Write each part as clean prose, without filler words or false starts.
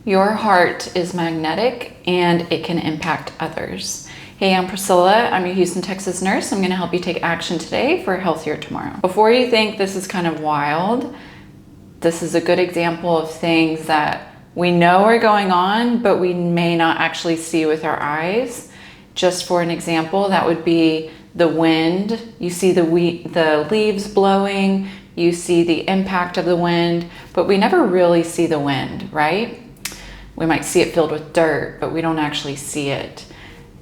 Your heart is magnetic and it can impact others. Hey, I'm Priscilla. I'm your Houston, Texas nurse. I'm going to help you take action today for a healthier tomorrow. Before you think this is kind of wild, this is a good example of things that we know are going on, but we may not actually see with our eyes. Just for an example, that would be the wind. You see the leaves blowing, you see the impact of the wind, but we never really see the wind, right? We might see it filled with dirt, but we don't actually see it.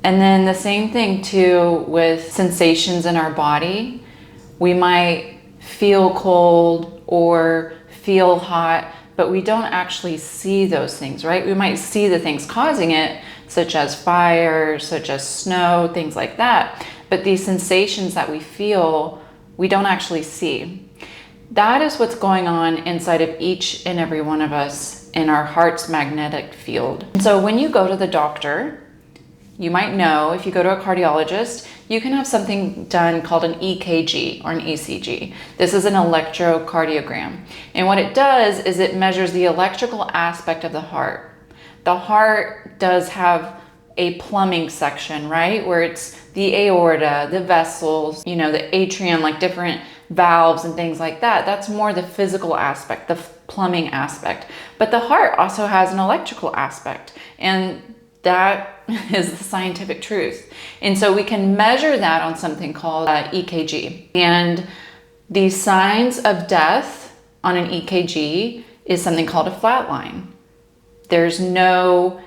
And then the same thing too with sensations in our body. We might feel cold or feel hot, but we don't actually see those things, right? We might see the things causing it, such as fire, such as snow, things like that. But these sensations that we feel, we don't actually see. That is what's going on inside of each and every one of us in our heart's magnetic field. And so when you go to the doctor, you might know, if you go to a cardiologist, you can have something done called an EKG or an ECG. This is an electrocardiogram. And what it does is it measures the electrical aspect of the heart. The heart does have a plumbing section, right? Where it's the aorta, the vessels, the atrium, like different valves and things like that. That's more the physical aspect, the plumbing aspect. But the heart also has an electrical aspect, and that is the scientific truth. And so we can measure that on something called EKG. And the signs of death on an EKG is something called a flat line. There's no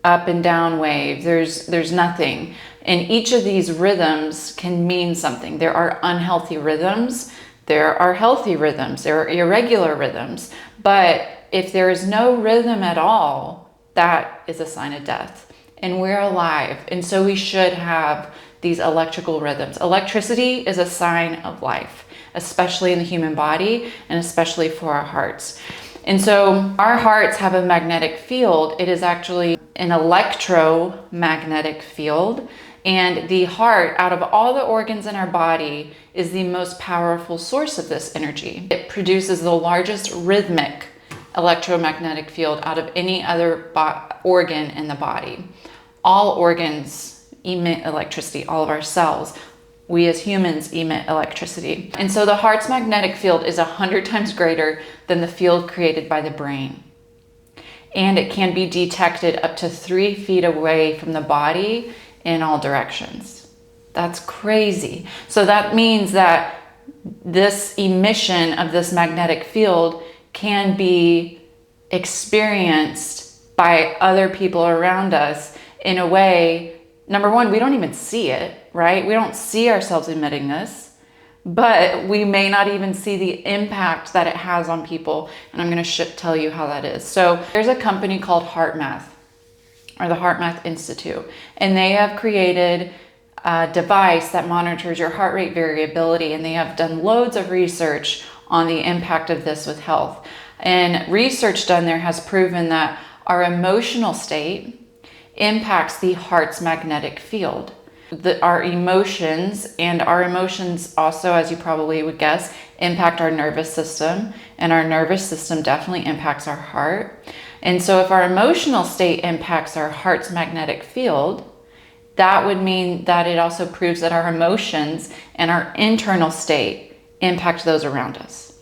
up and down wave. There's nothing. And each of these rhythms can mean something. There are unhealthy rhythms. There are healthy rhythms. There are irregular rhythms. But if there is no rhythm at all, that is a sign of death. And we're alive. And so we should have these electrical rhythms. Electricity is a sign of life, especially in the human body and especially for our hearts. And so our hearts have a magnetic field. It is actually an electromagnetic field. And the heart, out of all the organs in our body, is the most powerful source of this energy. It produces the largest rhythmic electromagnetic field out of any other organ in the body. All organs emit electricity, all of our cells. We as humans emit electricity. And so the heart's magnetic field is 100 times greater than the field created by the brain. And it can be detected up to 3 feet away from the body in all directions. That's crazy. So that means that this emission of this magnetic field can be experienced by other people around us in a way. Number one, we don't even see it, right? We don't see ourselves emitting this, but we may not even see the impact that it has on people. And I'm going to tell you how that is. So there's a company called HeartMath, or the HeartMath Institute, and they have created a device that monitors your heart rate variability, and they have done loads of research on the impact of this with health. And research done there has proven that our emotional state impacts the heart's magnetic field. Our emotions also, as you probably would guess, impact our nervous system, and our nervous system definitely impacts our heart. And so if our emotional state impacts our heart's magnetic field, that would mean that it also proves that our emotions and our internal state impact those around us.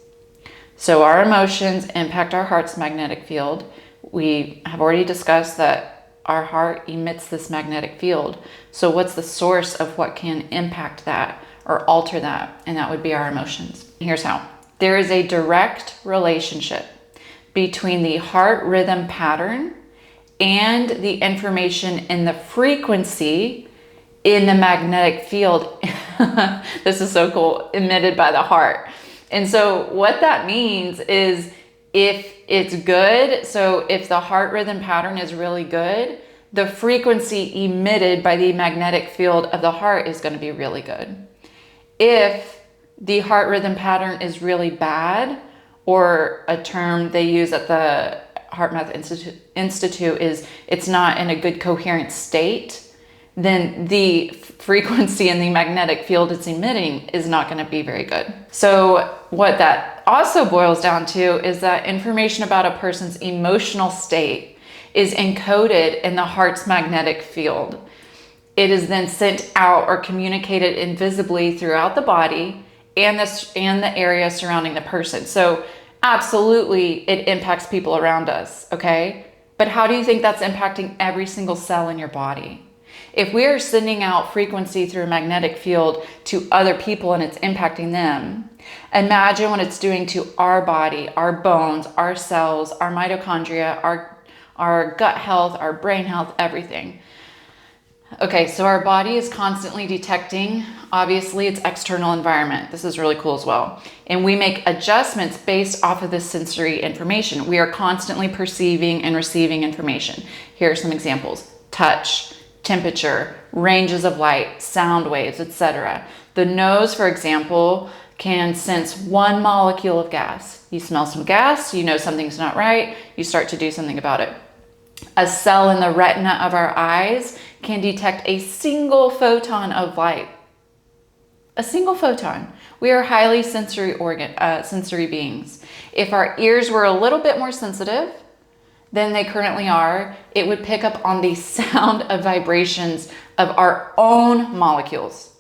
So our emotions impact our heart's magnetic field. We have already discussed that our heart emits this magnetic field. So what's the source of what can impact that or alter that? And that would be our emotions. Here's how. There is a direct relationship between the heart rhythm pattern and the information in the frequency in the magnetic field. This is so cool, emitted by the heart. And so what that means is, if it's good, so if the heart rhythm pattern is really good, the frequency emitted by the magnetic field of the heart is going to be really good. If the heart rhythm pattern is really bad, or a term they use at the HeartMath Institute is it's not in a good coherent state, then the frequency in the magnetic field it's emitting is not going to be very good. So what that also boils down to is that information about a person's emotional state is encoded in the heart's magnetic field. It is then sent out or communicated invisibly throughout the body and the area surrounding the person. So absolutely, it impacts people around us, okay? But how do you think that's impacting every single cell in your body? If we are sending out frequency through a magnetic field to other people and it's impacting them, imagine what it's doing to our body, our bones, our cells, our mitochondria, our gut health, our brain health, everything. Okay, so our body is constantly detecting, obviously, its external environment. This is really cool as well. And we make adjustments based off of this sensory information. We are constantly perceiving and receiving information. Here are some examples: touch, temperature, ranges of light, sound waves, etc. The nose, for example, can sense one molecule of gas. You smell some gas, you know something's not right, you start to do something about it. A cell in the retina of our eyes can detect a single photon of light. A single photon. We are highly sensory beings. If our ears were a little bit more sensitive than they currently are, it would pick up on the sound of vibrations of our own molecules.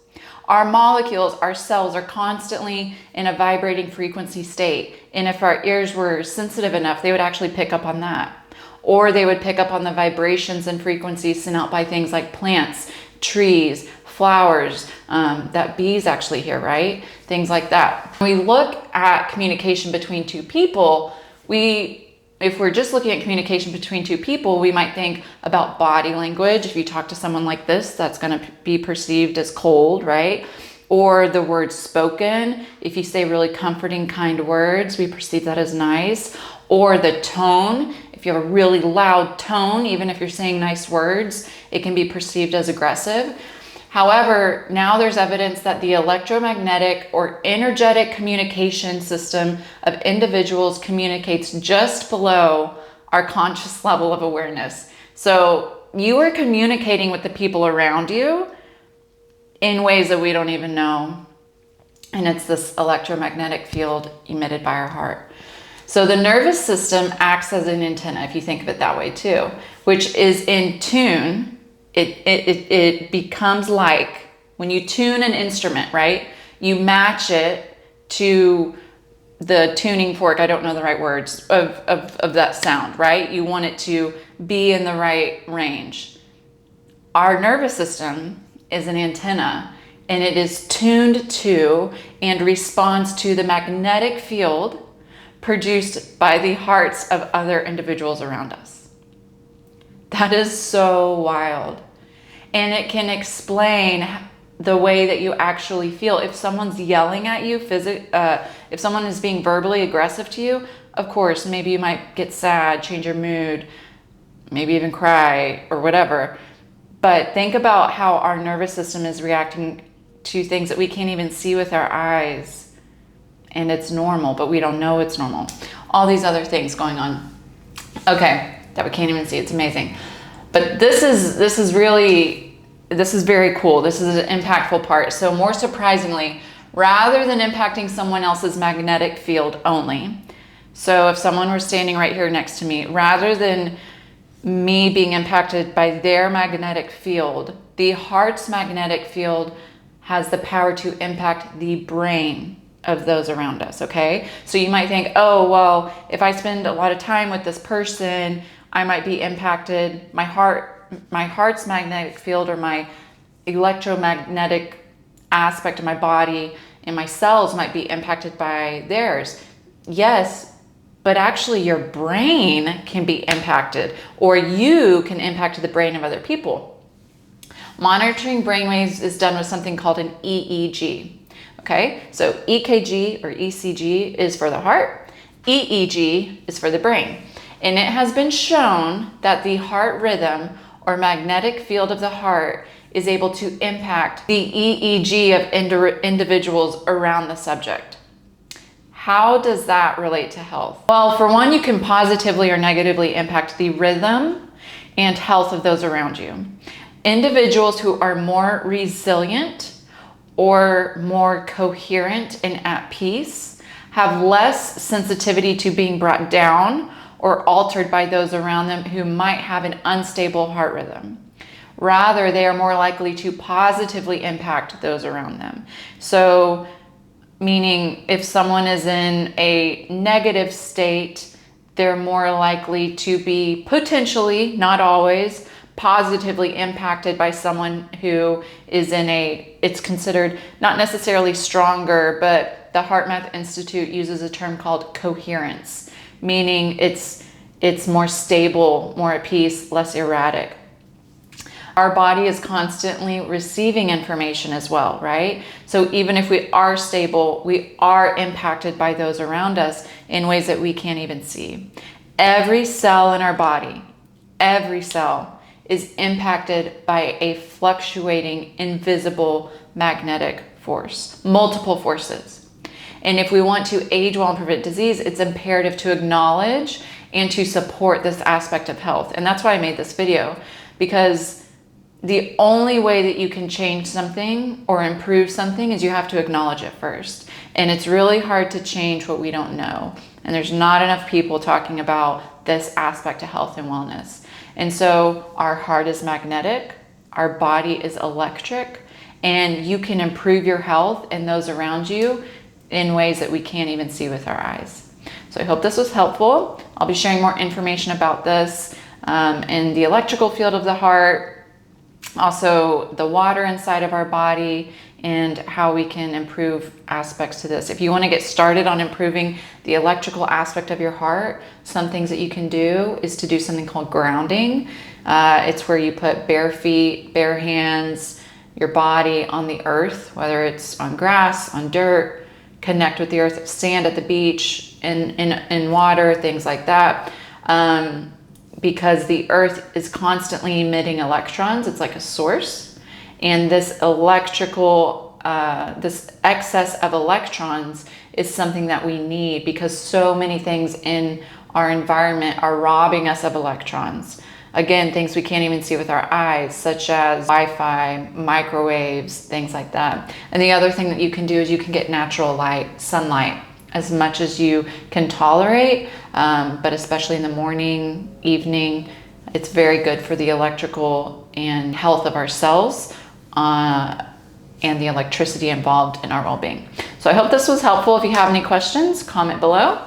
Our molecules, our cells, are constantly in a vibrating frequency state. And if our ears were sensitive enough, they would actually pick up on that. Or they would pick up on the vibrations and frequencies sent out by things like plants, trees, flowers, that bees actually hear, right? Things like that. When we look at communication between two people, if we're just looking at communication between two people, we might think about body language. If you talk to someone like this, that's going to be perceived as cold, right? Or the words spoken. If you say really comforting, kind words, we perceive that as nice. Or the tone. If you have a really loud tone, even if you're saying nice words, it can be perceived as aggressive. However, now there's evidence that the electromagnetic or energetic communication system of individuals communicates just below our conscious level of awareness. So you are communicating with the people around you in ways that we don't even know. And it's this electromagnetic field emitted by our heart. So the nervous system acts as an antenna, if you think of it that way too, which is in tune. It becomes like when you tune an instrument, right? You match it to the tuning fork, I don't know the right words, of that sound, right? You want it to be in the right range. Our nervous system is an antenna, and it is tuned to and responds to the magnetic field produced by the hearts of other individuals around us. That is so wild. And it can explain the way that you actually feel. If someone's yelling at you, if someone is being verbally aggressive to you, of course, maybe you might get sad, change your mood, maybe even cry or whatever. But think about how our nervous system is reacting to things that we can't even see with our eyes. And it's normal, but we don't know it's normal. All these other things going on. Okay, that we can't even see. It's amazing. But this is very cool. This is an impactful part. So more surprisingly, rather than impacting someone else's magnetic field only, so if someone were standing right here next to me, rather than me being impacted by their magnetic field, the heart's magnetic field has the power to impact the brain of those around us, okay? So you might think, oh, well, if I spend a lot of time with this person, I might be impacted. My heart's magnetic field, or my electromagnetic aspect of my body and my cells might be impacted by theirs. Yes, but actually your brain can be impacted, or you can impact the brain of other people. Monitoring brainwaves is done with something called an EEG. Okay, so EKG or ECG is for the heart, EEG is for the brain. And it has been shown that the heart rhythm or magnetic field of the heart is able to impact the EEG of individuals around the subject. How does that relate to health? Well, for one, you can positively or negatively impact the rhythm and health of those around you. Individuals who are more resilient or more coherent and at peace have less sensitivity to being brought down or altered by those around them who might have an unstable heart rhythm. Rather, they are more likely to positively impact those around them. So, meaning if someone is in a negative state, they're more likely to be potentially, not always, positively impacted by someone who is in it's considered not necessarily stronger, but the HeartMath Institute uses a term called coherence, meaning it's more stable, more at peace, less erratic. Our body is constantly receiving information as well, right? So even if we are stable, we are impacted by those around us in ways that we can't even see. Every cell in our body, every cell is impacted by a fluctuating, invisible magnetic force, multiple forces. And if we want to age well and prevent disease, it's imperative to acknowledge and to support this aspect of health. And that's why I made this video, because the only way that you can change something or improve something is you have to acknowledge it first. And it's really hard to change what we don't know. And there's not enough people talking about this aspect of health and wellness. And so our heart is magnetic, our body is electric, and you can improve your health and those around you in ways that we can't even see with our eyes. So I hope this was helpful. I'll be sharing more information about this in the electrical field of the heart, also the water inside of our body, and how we can improve aspects to this. If you want to get started on improving the electrical aspect of your heart, some things that you can do is to do something called grounding. It's where you put bare feet, bare hands, your body on the earth, whether it's on grass, on dirt, connect with the earth, sand at the beach, in water, things like that. Because the earth is constantly emitting electrons. It's like a source. And this electrical, this excess of electrons is something that we need, because so many things in our environment are robbing us of electrons. Again, things we can't even see with our eyes, such as Wi-Fi, microwaves, things like that. And the other thing that you can do is you can get natural light, sunlight, as much as you can tolerate, but especially in the morning, evening. It's very good for the electrical and health of our cells and the electricity involved in our well-being. So I hope this was helpful. If you have any questions, comment below.